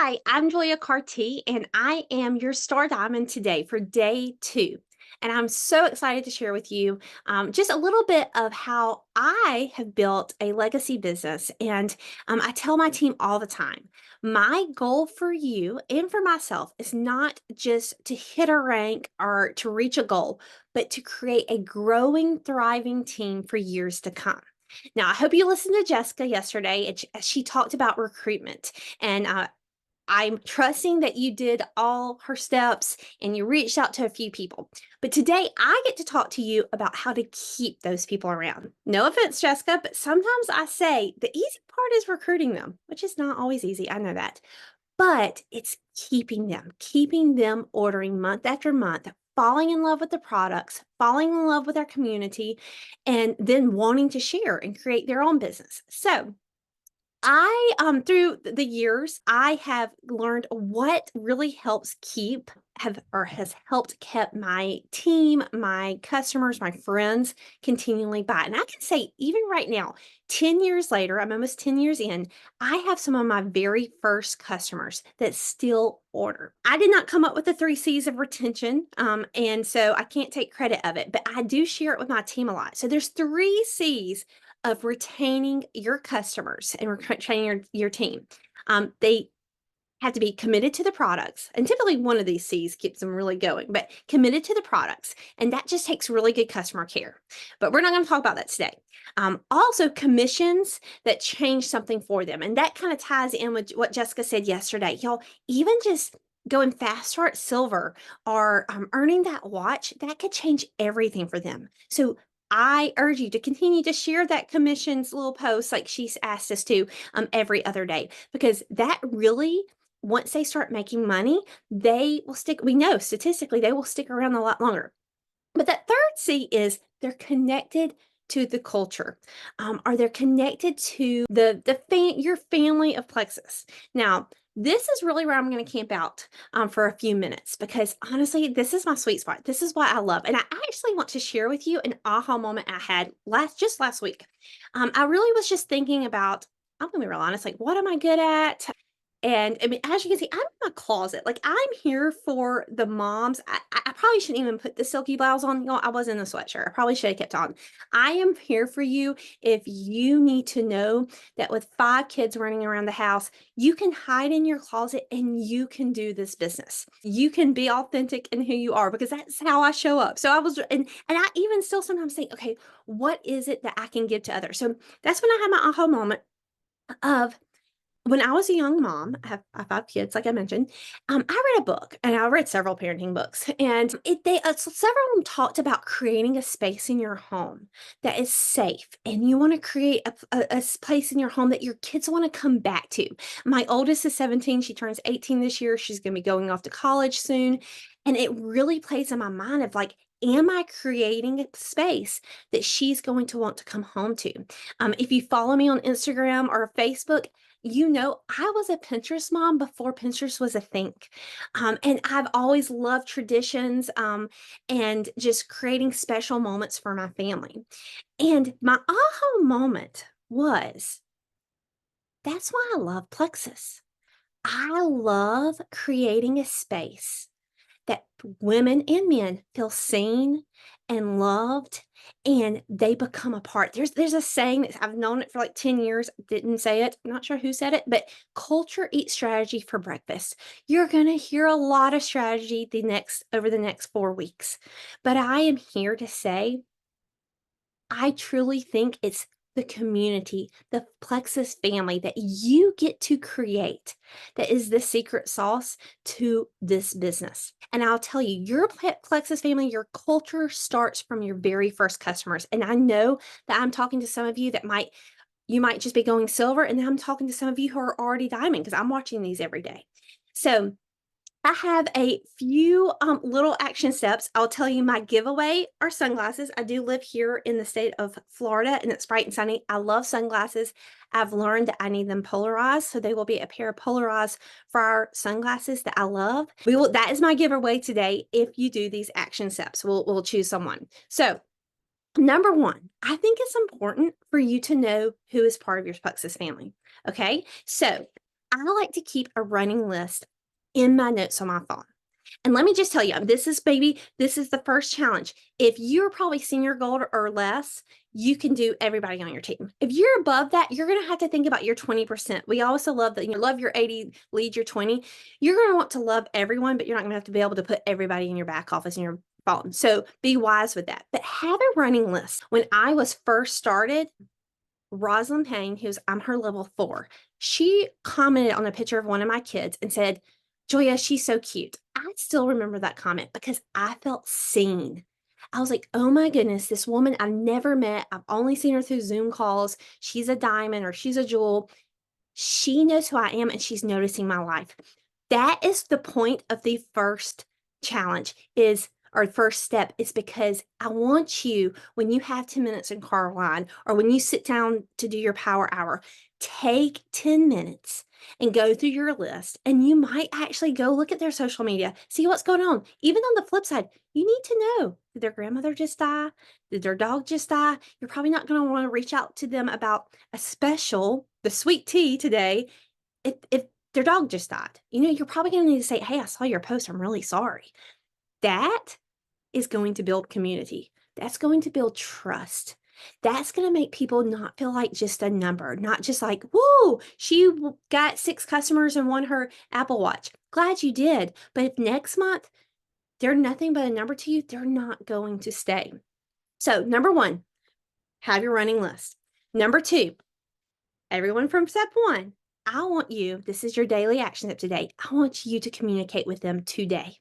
Hi, I'm Julia Cartee, and I am your Star Diamond today for day 2. And I'm so excited to share with you just a little bit of how I have built a legacy business. And I tell my team all the time, my goal for you and for myself is not just to hit a rank or to reach a goal, but to create a growing, thriving team for years to come. Now, I hope you listened to Jessica yesterday, and she talked about recruitment. And I'm trusting that you did all her steps and you reached out to a few people. But today I get to talk to you about how to keep those people around. No offense, Jessica, but sometimes I say the easy part is recruiting them, which is not always easy. I know that. But it's keeping them ordering month after month, falling in love with the products, falling in love with our community, and then wanting to share and create their own business. So, through the years, I have learned what really helps has helped kept my team, my customers, my friends continually buy. And I can say, even right now, 10 years later, I'm almost 10 years in, I have some of my very first customers that still order. I did not come up with the 3 C's of retention, and so I can't take credit of it, but I do share it with my team a lot. So there's 3 C's of retaining your customers and retaining your team. They have to be committed to the products. And typically one of these C's keeps them really going, but committed to the products. And that just takes really good customer care. But we're not going to talk about that today. Also, commissions that change something for them. And that kind of ties in with what Jessica said yesterday. Y'all, even just going fast start silver or earning that watch, that could change everything for them. So I urge you to continue to share that commissions little post like she's asked us to every other day, because that really, once they start making money, they will stick. We know statistically they will stick around a lot longer. But that third C is they're connected to the culture, or they're connected to your family of plexus. Now, this is really where I'm going to camp out for a few minutes, because honestly, this is my sweet spot. This is what I love, and I actually want to share with you an aha moment I had last week. I really was just thinking about. I'm gonna be real honest, like, what am I good at? And I mean, as you can see, I'm in my closet. Like, I'm here for the moms. I probably shouldn't even put the silky blouse on. You know, I was in a sweatshirt. I probably should have kept on. I am here for you if you need to know that with 5 kids running around the house, you can hide in your closet and you can do this business. You can be authentic in who you are, because that's how I show up. So and I even still sometimes think, okay, what is it that I can give to others? So that's when I had my aha moment of when I was a young mom. I have 5 kids, like I mentioned. I read a book, and I read several parenting books, and several of them talked about creating a space in your home that is safe, and you want to create a place in your home that your kids want to come back to. My oldest is 17; she turns 18 this year. She's going to be going off to college soon, and it really plays in my mind of like, am I creating a space that she's going to want to come home to? If you follow me on Instagram or Facebook, you know, I was a Pinterest mom before Pinterest was a thing. And I've always loved traditions, and just creating special moments for my family. And my aha moment was, that's why I love Plexus. I love creating a space that women and men feel seen and loved, and they become a part. There's a saying that I've known it for like 10 years, didn't say it, I'm not sure who said it, but culture eats strategy for breakfast. You're going to hear a lot of strategy over the next 4 weeks. But I am here to say, I truly think it's the community, the Plexus family that you get to create, that is the secret sauce to this business. And I'll tell you, your Plexus family, your culture starts from your very first customers. And I know that I'm talking to some of you you might just be going silver, and then I'm talking to some of you who are already diamond, because I'm watching these every day. So I have a few little action steps. I'll tell you, my giveaway are sunglasses. I do live here in the state of Florida, and it's bright and sunny. I love sunglasses. I've learned that I need them polarized, so they will be a pair of polarized for our sunglasses that I love. That is my giveaway today. If you do these action steps, we'll choose someone. So, number one, I think it's important for you to know who is part of your Plexus family. Okay, so I like to keep a running list in my notes on my phone. And let me just tell you, this is the first challenge. If you're probably senior gold or less, you can do everybody on your team. If you're above that, you're going to have to think about your 20%. We also love that you love your 80, lead your 20. You're going to want to love everyone, but you're not going to have to be able to put everybody in your back office in your phone. So be wise with that. But have a running list. When I was first started, Rosalind Payne, I'm her level 4, she commented on a picture of one of my kids and said, "Joya, she's so cute." I still remember that comment because I felt seen. I was like, "Oh my goodness, this woman I've never met. I've only seen her through Zoom calls. She's a diamond or she's a jewel. She knows who I am and she's noticing my life." That is the point of the first challenge is or first step is because I want you, when you have 10 minutes in car line or when you sit down to do your power hour, take 10 minutes and go through your list. And you might actually go look at their social media, see what's going on. Even on the flip side, you need to know, did their grandmother just die? Did their dog just die? You're probably not going to want to reach out to them about a special, the sweet tea today, if their dog just died. You're probably going to need to say, "Hey, I saw your post. I'm really sorry." That is going to build community. That's going to build trust. That's going to make people not feel like just a number, not just like, "Whoa, she got 6 customers and won her Apple Watch." Glad you did. But if next month they're nothing but a number to you, they're not going to stay. So, number 1, have your running list. Number 2, everyone from step 1, I want you, this is your daily action step today. I want you to communicate with them today.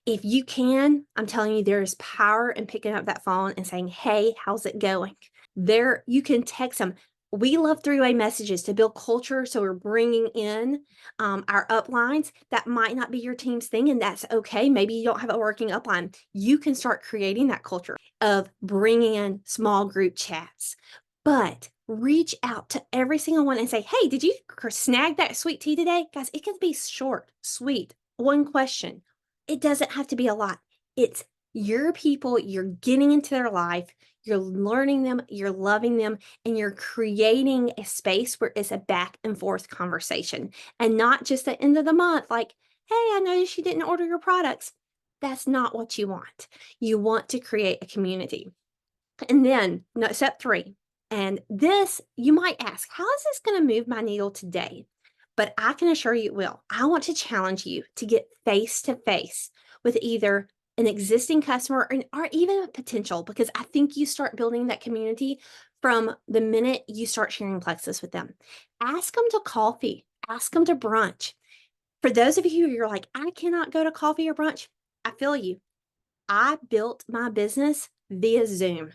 If you can, I'm telling you, there is power in picking up that phone and saying, "Hey, how's it going?" You can text them. We love three-way messages to build culture. So we're bringing in our uplines. That might not be your team's thing, and that's okay. Maybe you don't have a working upline. You can start creating that culture of bringing in small group chats. But reach out to every single one and say, "Hey, did you snag that sweet tea today?" Guys, it can be short, sweet, one question. It doesn't have to be a lot. It's your people, you're getting into their life, you're learning them, you're loving them, and you're creating a space where it's a back and forth conversation and not just the end of the month, like, "Hey, I noticed you didn't order your products." That's not what you want. You want to create a community. And then, no, step 3, and this, you might ask, "How is this going to move my needle today?" But I can assure you it will. I want to challenge you to get face to face with either an existing customer or even a potential, because I think you start building that community from the minute you start sharing Plexus with them. Ask them to coffee, ask them to brunch. For those of you who you're like, "I cannot go to coffee or brunch," I feel you. I built my business via Zoom.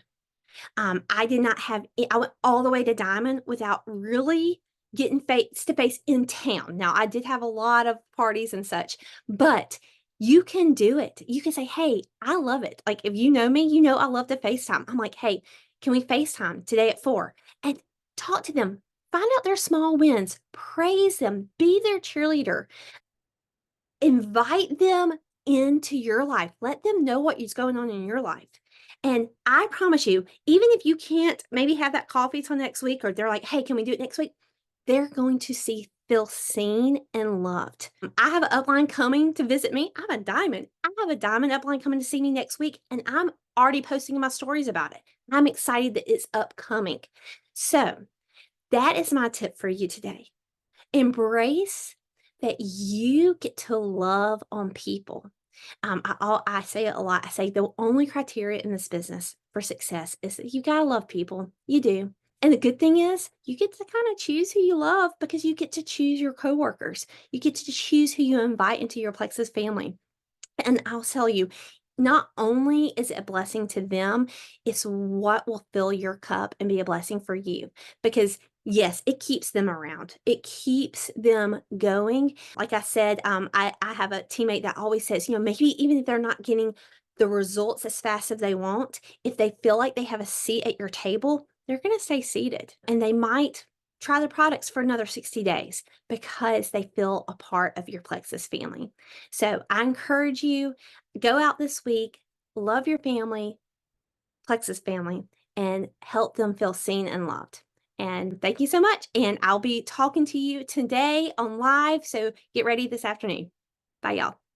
I did not have I went all the way to diamond without really getting face to face in town. Now, I did have a lot of parties and such, but you can do it. You can say, "Hey, I love it." Like, if you know me, you know I love to FaceTime. I'm like, "Hey, can we FaceTime today at 4?" And talk to them. Find out their small wins. Praise them. Be their cheerleader. Invite them into your life. Let them know what is going on in your life. And I promise you, even if you can't maybe have that coffee till next week, or they're like, "Hey, can we do it next week?" They're going to feel seen and loved. I have an upline coming to visit me. I'm a diamond. I have a diamond upline coming to see me next week, and I'm already posting in my stories about it. I'm excited that it's upcoming. So that is my tip for you today. Embrace that you get to love on people. I say it a lot. I say the only criteria in this business for success is that you gotta love people. You do. And the good thing is, you get to kind of choose who you love because you get to choose your coworkers. You get to choose who you invite into your Plexus family. And I'll tell you, not only is it a blessing to them, it's what will fill your cup and be a blessing for you. Because yes, it keeps them around. It keeps them going. Like I said, I have a teammate that always says, maybe even if they're not getting the results as fast as they want, if they feel like they have a seat at your table, they're going to stay seated and they might try the products for another 60 days because they feel a part of your Plexus family. So I encourage you, go out this week, love your family, Plexus family, and help them feel seen and loved. And thank you so much. And I'll be talking to you today on live. So get ready this afternoon. Bye, y'all.